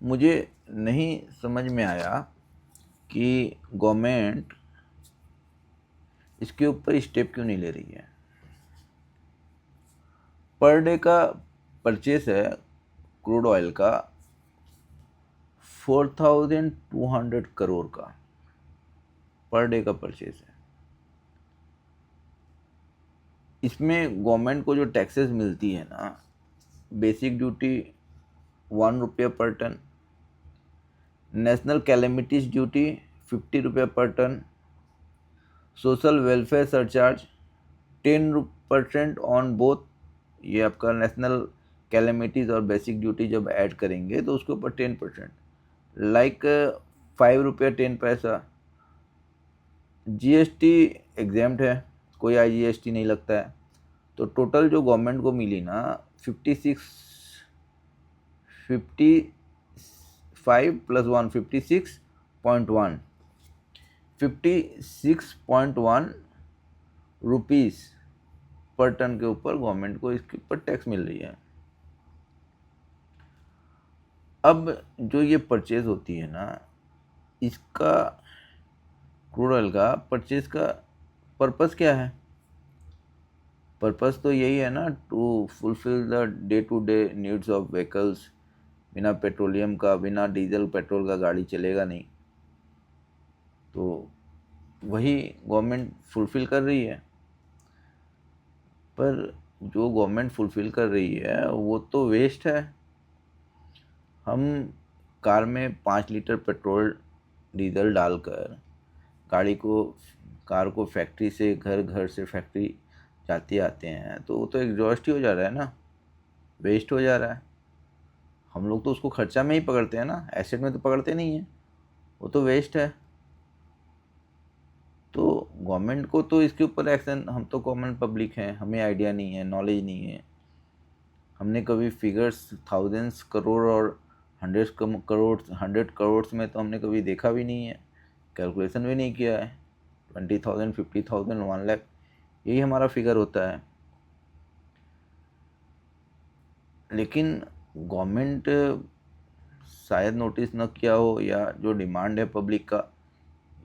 मुझे नहीं समझ में आया कि गवर्नमेंट इसके ऊपर स्टेप क्यों नहीं ले रही है। पर डे का परचेस है क्रूड ऑयल का 4200 करोड़ का पर डे का परचेस है। इसमें गवर्नमेंट को जो टैक्सेस मिलती है ना, बेसिक ड्यूटी 1 रुपया पर टन, नेशनल कैलेमिटीज ड्यूटी 50 रुपये पर ton, social welfare surcharge 10% on both. ये आपका नेशनल कैलेमिटीज और बेसिक ड्यूटी जब ऐड करेंगे तो उसके ऊपर 10%, लाइक 5 रुपया 10 पैसा। जीएसटी एग्जाम्प्ट है, कोई IGST नहीं लगता है। तो टोटल जो गवर्नमेंट को मिली ना 55 प्लस 1 56.1 रुपीज़ पर टन के ऊपर गवर्नमेंट को इसके ऊपर टैक्स मिल रही है। अब जो ये परचेज होती है ना, इसका क्रूड ऑयल का परचेज का पर्पस क्या है? पर्पस तो यही है ना, to fulfil the day to day needs of vehicles. बिना पेट्रोलियम का, बिना डीजल पेट्रोल का गाड़ी चलेगा नहीं, तो वही गवर्नमेंट फुलफिल कर रही है। पर जो गवर्नमेंट फुलफिल कर रही है वो तो वेस्ट है। हम कार में 5 लीटर पेट्रोल डीजल डालकर कार को फैक्ट्री से घर, घर से फैक्ट्री जाते आते हैं, तो वो तो एग्जॉस्ट ही हो जा रहा है ना, वेस्ट हो जा रहा है। हम लोग तो उसको खर्चा में ही पकड़ते हैं ना, एसेट में तो पकड़ते नहीं हैं, वो तो वेस्ट है। तो गवर्नमेंट को तो इसके ऊपर एक्शन, हम तो कॉमन पब्लिक हैं, हमें आइडिया नहीं है, नॉलेज नहीं है। हमने कभी फिगर्स थाउजेंड्स करोड़ और हंड्रेड्स करोड़, 100 करोड़ में तो हमने कभी देखा भी नहीं है, कैलकुलेशन भी नहीं किया है। 20,000, 50,000, 1 लाख, यही हमारा फिगर होता है। लेकिन गवर्नमेंट शायद नोटिस न किया हो, या जो डिमांड है पब्लिक का,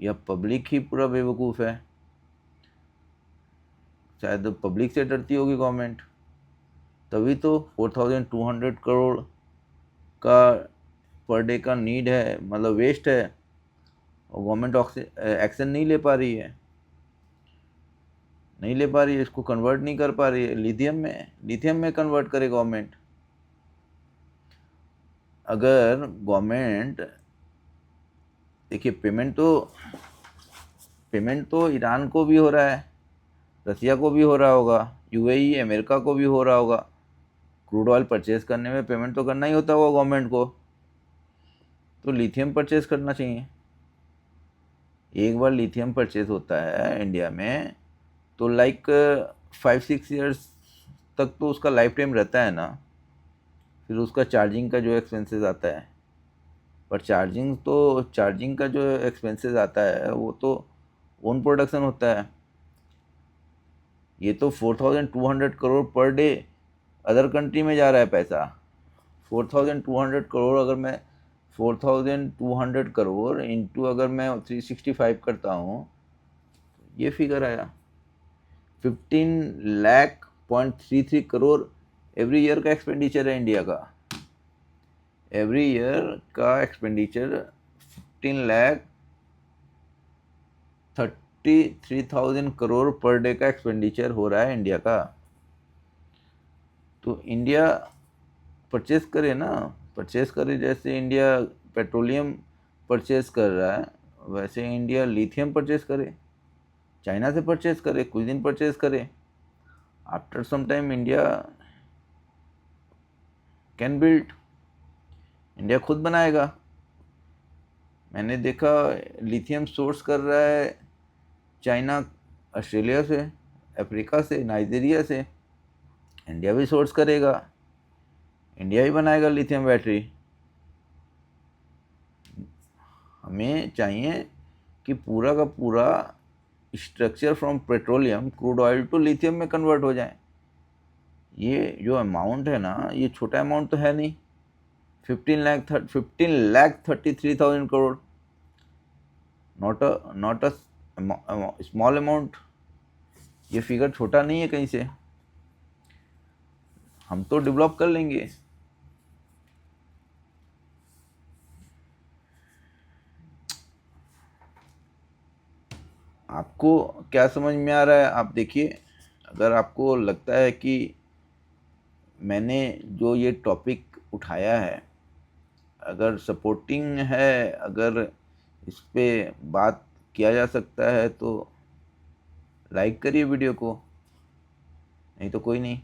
या पब्लिक ही पूरा बेवकूफ़ है। शायद पब्लिक से डरती होगी गवर्नमेंट, तभी तो 4,200 करोड़ का पर डे का नीड है, मतलब वेस्ट है, और गवर्नमेंट एक्शन नहीं ले पा रही है, इसको कन्वर्ट नहीं कर पा रही है लिथियम में कन्वर्ट करे गवर्नमेंट। अगर गवर्नमेंट, देखिए पेमेंट तो ईरान को भी हो रहा है, रसिया को भी हो रहा होगा, UAE अमेरिका को भी हो रहा होगा। क्रूड ऑयल परचेज करने में पेमेंट तो करना ही होता होगा गवर्नमेंट को, तो लिथियम परचेज करना चाहिए। एक बार लिथियम परचेज होता है इंडिया में तो लाइक 5-6 ईयर्स तक तो उसका लाइफ टाइम रहता है ना। फिर उसका चार्जिंग का जो एक्सपेंसेस आता है, पर चार्जिंग का जो एक्सपेंसेस आता है वो तो ओन प्रोडक्शन होता है। ये तो 4,200 crore per day other country में जा रहा है पैसा। 4,200 करोड़, अगर मैं 4,200 करोड़ इंटू अगर मैं 365 करता हूँ, ये फिगर आया 15 लाख.33 करोड़ एवरी ईयर का एक्सपेंडिचर है इंडिया का। एवरी ईयर का एक्सपेंडिचर 15,33,000 करोड़ पर डे का एक्सपेंडिचर हो रहा है इंडिया का। तो इंडिया परचेस करे, जैसे इंडिया पेट्रोलियम परचेस कर रहा है, वैसे इंडिया लिथियम परचेस करे, चाइना से परचेस करे, कुछ दिन परचेस करे। After some time India can build, India खुद बनाएगा। मैंने देखा लिथियम सोर्स कर रहा है चाइना, ऑस्ट्रेलिया से, अफ्रीका से, नाइजीरिया से। इंडिया भी सोर्स करेगा, इंडिया ही बनाएगा लिथियम बैटरी। हमें चाहिए कि पूरा का पूरा structure from petroleum, crude oil to lithium में कन्वर्ट हो जाए। ये जो अमाउंट है ना, ये छोटा अमाउंट तो है नहीं। 15,33,000 crore, not a small amount। ये फिगर छोटा नहीं है कहीं से, हम तो डेवलप कर लेंगे। आपको क्या समझ में आ रहा है? आप देखिए, अगर आपको लगता है कि मैंने जो ये टॉपिक उठाया है अगर सपोर्टिंग है, अगर इस पे बात किया जा सकता है तो लाइक करिए वीडियो को, नहीं तो कोई नहीं।